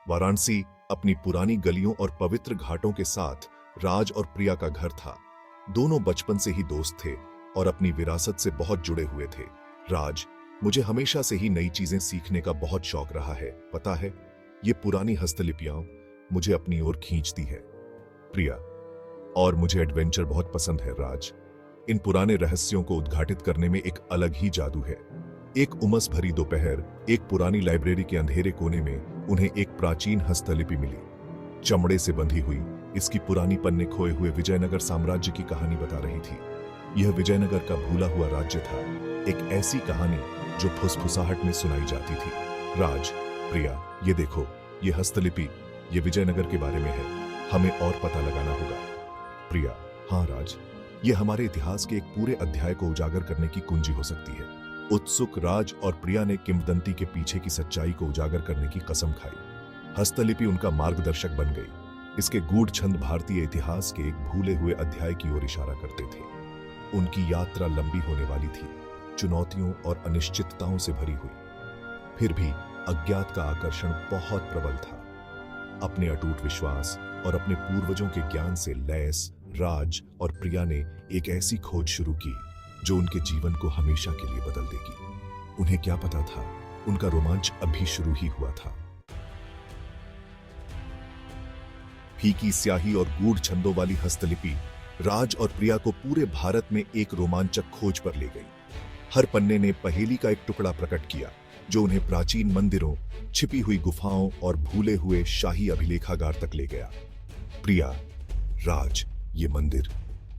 वाराणसी अपनी पुरानी गलियों और पवित्र घाटों के साथ राज और प्रिया का घर था। दोनों बचपन से ही दोस्त थे और अपनी विरासत से बहुत जुड़े हुए थे। राज, मुझे हमेशा से ही नई चीजें सीखने का बहुत शौक रहा है। पता है, ये पुरानी हस्तलिपियां मुझे अपनी ओर खींचती है। प्रिया, और मुझे एडवेंचर बहुत पसंद है। राज, इन पुराने रहस्यों को उद्घाटित करने में एक अलग ही जादू है। एक उमस भरी दोपहर, एक पुरानी लाइब्रेरी के अंधेरे कोने में उन्हें एक प्राचीन हस्तलिपि मिली। चमड़े से बंधी हुई इसकी पुरानी पन्ने खोए हुए विजयनगर साम्राज्य की कहानी बता रही थी। यह विजयनगर का भूला हुआ राज्य था, एक ऐसी कहानी जो फुसफुसाहट में सुनाई जाती थी। राज, प्रिया, ये देखो, ये हस्तलिपि, ये विजयनगर के बारे में है। हमें और पता लगाना होगा। प्रिया, हाँ राज, ये हमारे इतिहास के एक पूरे अध्याय को उजागर करने की कुंजी हो सकती है। उत्सुक राज और प्रिया ने किंवदंती के पीछे की सच्चाई को उजागर करने की कसम खाई। हस्तलिपि उनका मार्गदर्शक बन गई। इसके गूढ़ छंद भारतीय इतिहास के एक भूले हुए अध्याय की ओर इशारा करते थे। उनकी यात्रा लंबी होने वाली थी, चुनौतियों और अनिश्चितताओं से भरी हुई। फिर भी अज्ञात का आकर्षण बहुत प्रबल था। अपने अटूट विश्वास और अपने पूर्वजों के ज्ञान से लैस राज और प्रिया ने एक ऐसी खोज शुरू की जो उनके जीवन को हमेशा के लिए बदल देगी। उन्हें क्या पता था, उनका रोमांच अभी शुरू ही हुआ था। फीकी स्याही और गूढ़ छंदों वाली हस्तलिपि राज और प्रिया को पूरे भारत में एक रोमांचक खोज पर ले गई। हर पन्ने ने पहेली का एक टुकड़ा प्रकट किया जो उन्हें प्राचीन मंदिरों, छिपी हुई गुफाओं और भूले हुए शाही अभिलेखागार तक ले गया। प्रिया, राज, ये मंदिर,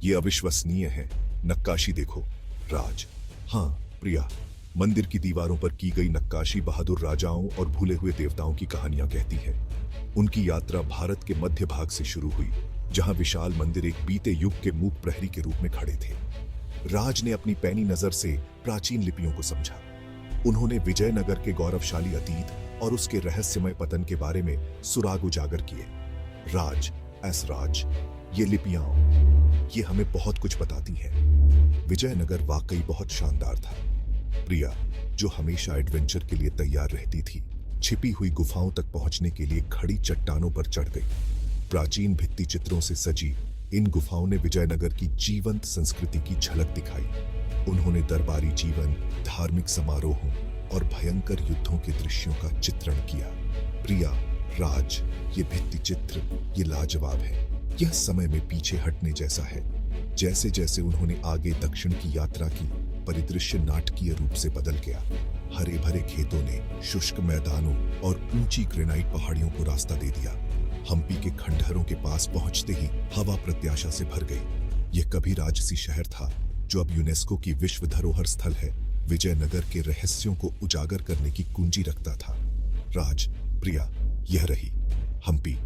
ये अविश्वसनीय है। नक्काशी देखो। राज, हाँ प्रिया, मंदिर की दीवारों पर की गई नक्काशी बहादुर राजाओं और भूले हुए देवताओं की कहानियां कहती है। उनकी यात्रा भारत के मध्य भाग से शुरू हुई, जहां विशाल मंदिर एक बीते युग के मूक प्रहरी के रूप में खड़े थे। राज ने अपनी पैनी नजर से प्राचीन लिपियों को समझा। उन्होंने विजयनगर के गौरवशाली अतीत और उसके रहस्यमय पतन के बारे में सुराग उजागर किए। राज, ये लिपियां, ये हमें बहुत कुछ बताती हैं। विजयनगर वाकई बहुत शानदार था। प्रिया, जो हमेशा एडवेंचर के लिए तैयार रहती थी, छिपी हुई गुफाओं तक पहुंचने के लिए खड़ी चट्टानों पर चढ़ गई। प्राचीन भित्ति चित्रों से सजी इन गुफाओं ने विजयनगर की जीवंत संस्कृति की झलक दिखाई। उन्होंने दरबारी जीवन, धार्मिक समारोहों और भयंकर युद्धों के दृश्यों का चित्रण किया। प्रिया, राज, ये भित्ति चित्र, ये लाजवाब है। यह समय में पीछे हटने जैसा है। जैसे जैसे उन्होंने आगे दक्षिण की यात्रा की, परिदृश्य नाटकीय रूप से बदल गया। हरे भरे खेतों ने शुष्क मैदानों और ऊंची ग्रेनाइट पहाड़ियों को रास्ता दे दिया। हम्पी के खंडहरों के पास पहुंचते ही हवा प्रत्याशा से भर गई। यह कभी राजसी शहर था जो अब यूनेस्को की विश्व धरोहर स्थल है। विजयनगर के रहस्यों को उजागर करने की कुंजी रखता था। राज, प्रिया, यह रही हम्पी।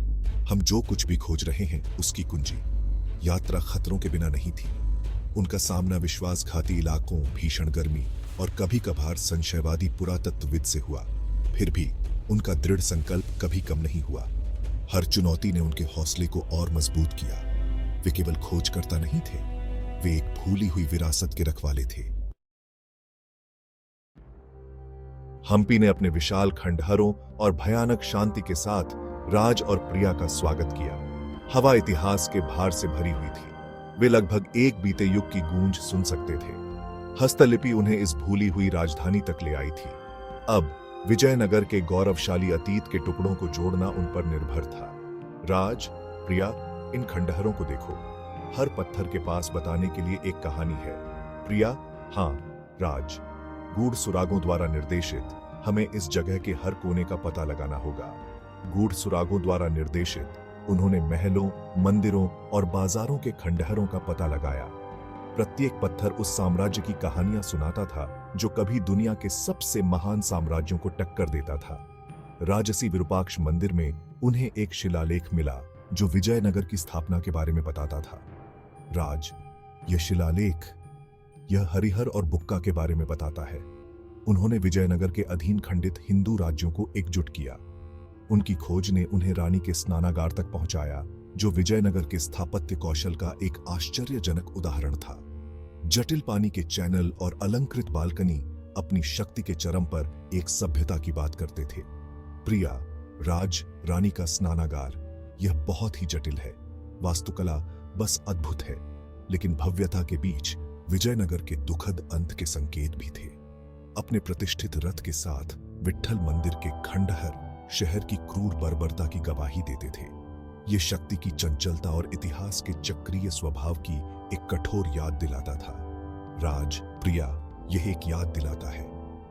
हम जो कुछ भी खोज रहे हैं उसकी कुंजी। यात्रा खतरों के बिना नहीं थी। उनका सामना विश्वासघाती इलाकों, भीषण गर्मी और कभी कभार संशयवादी पुरातत्वविद से हुआ। फिर भी उनका दृढ़ संकल्प कभी कम नहीं हुआ। हर चुनौती ने उनके हौसले को और मजबूत किया। वे केवल खोजकर्ता नहीं थे, वे एक भूली हुई विरासत के रखवाले थे। हम्पी ने अपने विशाल खंडहरों और भयानक शांति के साथ राज और प्रिया का स्वागत किया। हवा इतिहास के भार से भरी हुई थी। वे लगभग एक बीते युग की गूंज सुन सकते थे। हस्तलिपि उन्हें इस भूली हुई राजधानी तक ले आई थी। अब विजयनगर के गौरवशाली अतीत के टुकड़ों को जोड़ना उन पर निर्भर था। राज, प्रिया, इन खंडहरों को देखो। हर पत्थर के पास बताने के लिए एक कहानी है। प्रिया, हाँ राज, गूढ़ सुरागों द्वारा निर्देशित हमें इस जगह के हर कोने का पता लगाना होगा। गूढ़ सुरागों द्वारा निर्देशित उन्होंने महलों, मंदिरों और बाजारों के खंडहरों का पता लगाया। प्रत्येक पत्थर उस साम्राज्य की कहानियां सुनाता था जो कभी दुनिया के सबसे महान साम्राज्यों को टक्कर देता था। राजसी विरूपाक्ष मंदिर में उन्हें एक शिलालेख मिला जो विजयनगर की स्थापना के बारे में बताता था। राज, यह शिलालेख, यह हरिहर और बुक्का के बारे में बताता है। उन्होंने विजयनगर के अधीन खंडित हिंदू राज्यों को एकजुट किया। उनकी खोज ने उन्हें रानी के स्नानागार तक पहुंचाया, जो विजयनगर के स्थापत्य कौशल का एक आश्चर्यजनक उदाहरण था। जटिल पानी के चैनल और अलंकृत बालकनी अपनी शक्ति के चरम पर एक सभ्यता की बात करते थे। प्रिया, राज रानी का स्नानागार यह बहुत ही जटिल है। वास्तुकला बस अद्भुत है, लेकिन भव्यता के बीच विजयनगर के दुखद अंत के संकेत भी थे। अपने प्रतिष्ठित रथ के साथ विट्ठल मंदिर के खंडहर शहर की क्रूर बर्बरता की गवाही देते थे। ये शक्ति की चंचलता और इतिहास के चक्रीय स्वभाव की एक कठोर याद दिलाता था। राज, प्रिया, यह एक याद दिलाता है,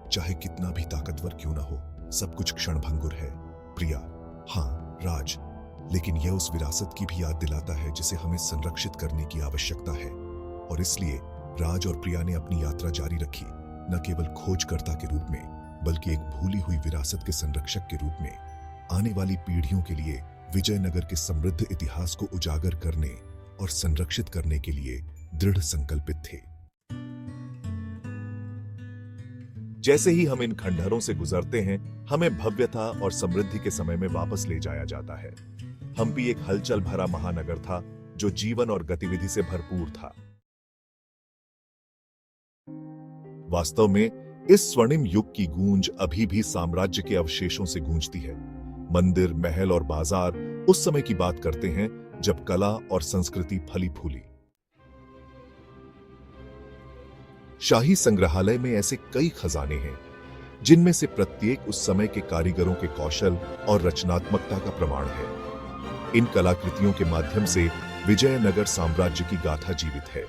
चाहे कितना भी ताकतवर क्यों ना हो, सब कुछ क्षणभंगुर है। प्रिया, हाँ राज, लेकिन यह उस विरासत की भी याद दिलाता है जिसे हमें संरक्षित करने की आवश्यकता है। और इसलिए राज और प्रिया ने अपनी यात्रा जारी रखी, न केवल खोजकर्ता के रूप में, बल्कि एक भूली हुई विरासत के संरक्षक के रूप में। आने वाली पीढ़ियों के लिए विजयनगर के समृद्ध इतिहास को उजागर करने और संरक्षित करने के लिए दृढ़ संकल्पित थे। जैसे ही हम इन खंडहरों से गुजरते हैं, हमें भव्यता और समृद्धि के समय में वापस ले जाया जाता है। हम्पी एक हलचल भरा महानगर था जो जीवन और गतिविधि से भरपूर था। वास्तव में इस स्वर्णिम युग की गूंज अभी भी साम्राज्य के अवशेषों से गूंजती है। मंदिर, महल और बाजार उस समय की बात करते हैं जब कला और संस्कृति फली फूली। शाही संग्रहालय में ऐसे कई खजाने हैं जिनमें से प्रत्येक उस समय के कारीगरों के कौशल और रचनात्मकता का प्रमाण है। इन कलाकृतियों के माध्यम से विजयनगर साम्राज्य की गाथा जीवित है।